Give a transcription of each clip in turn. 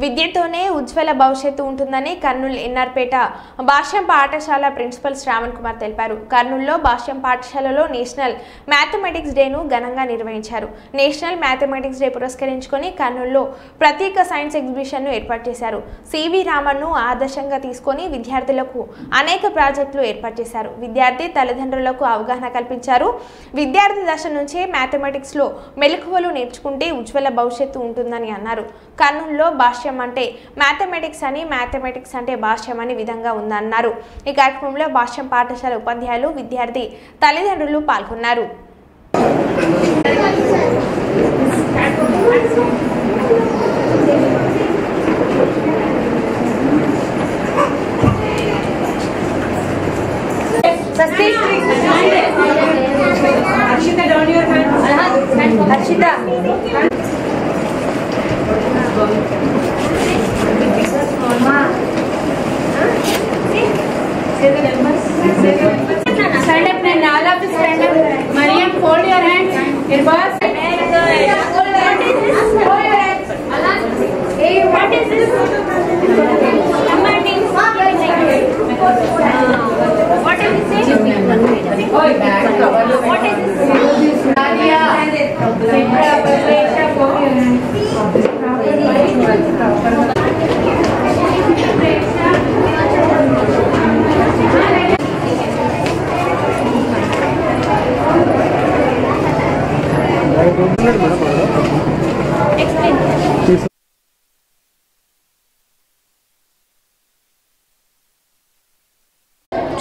విద్యతోనే ఉజ్వల భవిష్యత్తు ఉంటుందని కర్నూలు ఎన్ఆర్పేట భాష్యం పాఠశాల ప్రిన్సిపల్ శ్రావణ్ కుమార్ తెలిపారు. కర్నూలులో భాష్యం పాఠశాలలో నేషనల్ మ్యాథమెటిక్స్ డేను ఘనంగా నిర్వహించారు. నేషనల్ మ్యాథమెటిక్స్ డే పురస్కరించుకొని కర్నూలులో ప్రత్యేక సైన్స్ ఎగ్జిబిషన్ను ఏర్పాటు చేశారు. సివి రామన్ను ఆదర్శంగా తీసుకొని విద్యార్థులకు అనేక ప్రాజెక్టులు ఏర్పాటు చేశారు. విద్యార్థి తల్లిదండ్రులకు అవగాహన కల్పించారు. విద్యార్థి దశ నుంచే మ్యాథమెటిక్స్లో మెలకువలు నేర్చుకుంటే ఉజ్వల భవిష్యత్తు ఉంటుందని అన్నారు. కర్నూలులో భాష్యం అంటే మ్యాథమెటిక్స్ అని, మ్యాథమెటిక్స్ అంటే భాష్యం అని విధంగా ఉందన్నారు. ఈ కార్యక్రమంలో భాష్యం పాఠశాల ఉపాధ్యాయులు, విద్యార్థి తల్లిదండ్రులు పాల్గొన్నారు. Stand up and all of you stand up. Mariam, fold your hands. Irbas. What is this? What is this? What is this? Nadia. Sindra, Parvesha, fold your hands.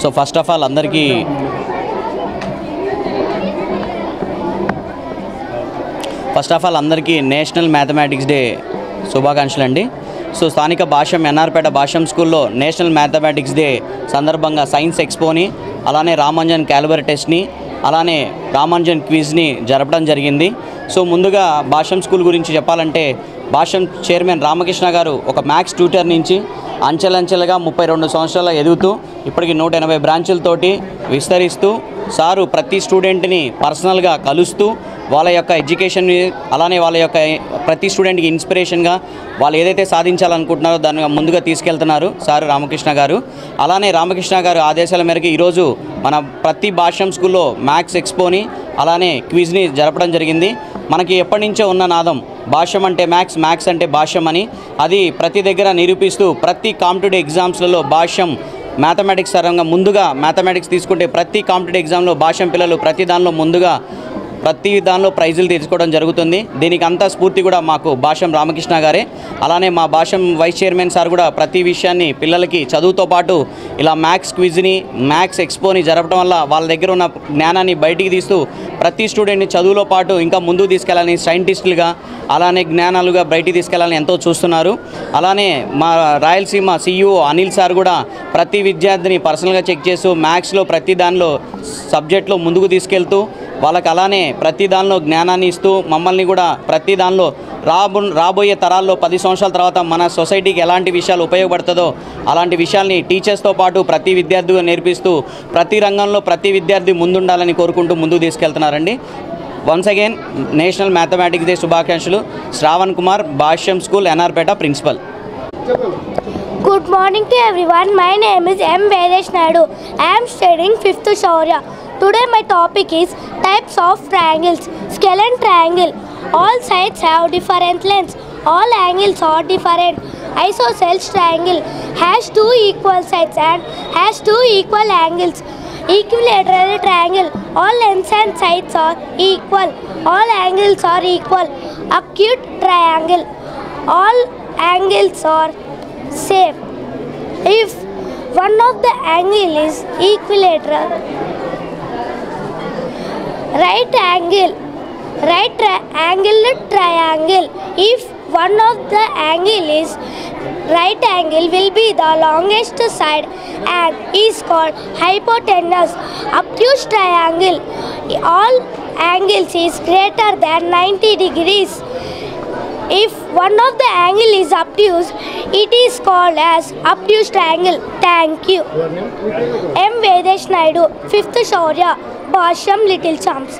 So first of all అందరికీ national mathematics day శుభాకాంక్షలు అండి. So స్థానిక భాష్యం ఎన్ఆర్పేట భాష్యం స్కూల్లో national mathematics day సందర్భంగా science ఎక్స్పోని, అలానే Ramanjan calibre టెస్ట్ని, అలానే రామాంజన్ క్విజ్ని జరపడం జరిగింది. సో ముందుగా భాష్యం స్కూల్ గురించి చెప్పాలంటే భాష్యం చైర్మన్ రామకృష్ణ గారు ఒక మ్యాథ్స్ ట్యూటర్ నుంచి అంచెలంచెలుగా 32 సంవత్సరాల ఎదుగుతూ ఇప్పటికి 180 బ్రాంచులతోటి విస్తరిస్తూ సారు ప్రతి స్టూడెంట్ని పర్సనల్గా కలుస్తూ వాళ్ళ యొక్క ఎడ్యుకేషన్ని, అలానే వాళ్ళ యొక్క ప్రతి స్టూడెంట్కి ఇన్స్పిరేషన్గా వాళ్ళు ఏదైతే సాధించాలనుకుంటున్నారో దాన్ని ముందుగా తీసుకెళ్తున్నారు సారు రామకృష్ణ గారు. అలానే రామకృష్ణ గారు ఆదేశాల మేరకు ఈరోజు మన ప్రతి భాష్యం స్కూల్లో మ్యాథ్స్ ఎక్స్పోని, అలానే క్విజ్ని జరపడం జరిగింది. మనకి ఎప్పటి నుంచో ఉన్న నాదం భాష్యం అంటే మ్యాథ్స్, మ్యాథ్స్ అంటే భాష్యం అని, అది ప్రతి దగ్గర నిరూపిస్తూ ప్రతి కాంపిటేటివ్ ఎగ్జామ్స్లలో భాష్యం మ్యాథమెటిక్స్ తరంగా ముందుగా మ్యాథమెటిక్స్ తీసుకుంటే ప్రతి కాంపిటేటివ్ ఎగ్జామ్లో భాష్యం పిల్లలు ప్రతి దానిలో ప్రైజులు తీసుకోవడం జరుగుతుంది. దీనికి అంతా స్ఫూర్తి కూడా మాకు భాష్యం రామకృష్ణ గారే. అలానే మా భాష్యం వైస్ చైర్మన్ సార్ కూడా ప్రతి విషయాన్ని పిల్లలకి చదువుతో పాటు ఇలా మ్యాథ్స్ క్విజ్ని, మ్యాథ్స్ ఎక్స్పోని జరపడం వల్ల వాళ్ళ దగ్గర ఉన్న జ్ఞానాన్ని బయటికి తీస్తూ ప్రతి స్టూడెంట్ని చదువులో పాటు ఇంకా ముందుకు తీసుకెళ్లాలని, సైంటిస్టులుగా అలానే జ్ఞానాలుగా బయటికి తీసుకెళ్లాలని ఎంతో చూస్తున్నారు. అలానే మా రాయలసీమ CEO అనిల్ సార్ కూడా ప్రతి విద్యార్థిని పర్సనల్గా చెక్ చేస్తూ మ్యాథ్స్లో ప్రతి దానిలో సబ్జెక్ట్లో ముందుకు తీసుకెళ్తూ వాళ్ళకి అలానే ప్రతి దానిలో జ్ఞానాన్ని ఇస్తూ మమ్మల్ని కూడా ప్రతి దానిలో రాబోయే తరాల్లో 10 సంవత్సరాల తర్వాత మన సొసైటీకి ఎలాంటి విషయాలు ఉపయోగపడుతుందో అలాంటి విషయాల్ని టీచర్స్తో పాటు ప్రతి విద్యార్థిగా నేర్పిస్తూ ప్రతి రంగంలో ప్రతి విద్యార్థి ముందుండాలని కోరుకుంటూ ముందుకు తీసుకెళ్తున్నారండి. Once again national mathematics day శుభాకాంక్షలు. శ్రావణ్ కుమార్, భాష్యం స్కూల్, ఎన్ఆర్పేట principal. Good morning to everyone. My name is M. Vedesh Naidu. I am studying 5th Shaurya. Today my topic is types of triangles. Scalene triangle. All sides have different lengths. All angles are different. Isosceles triangle has 2 equal sides and has 2 equal angles. Equilateral triangle. All lengths and sides are equal. All angles are equal. Acute triangle. All angles are same. If one of the angle is equilateral, right angled triangle. If one of the angle is right angle will be the longest side and is called hypotenuse. Obtuse triangle. All angles is greater than 90 degrees. If one of the angle is obtuse, it is called as obtuse triangle. Thank you. M. Vedesh Naidu, 5th Shaurya, Bhashyam, Little Champs.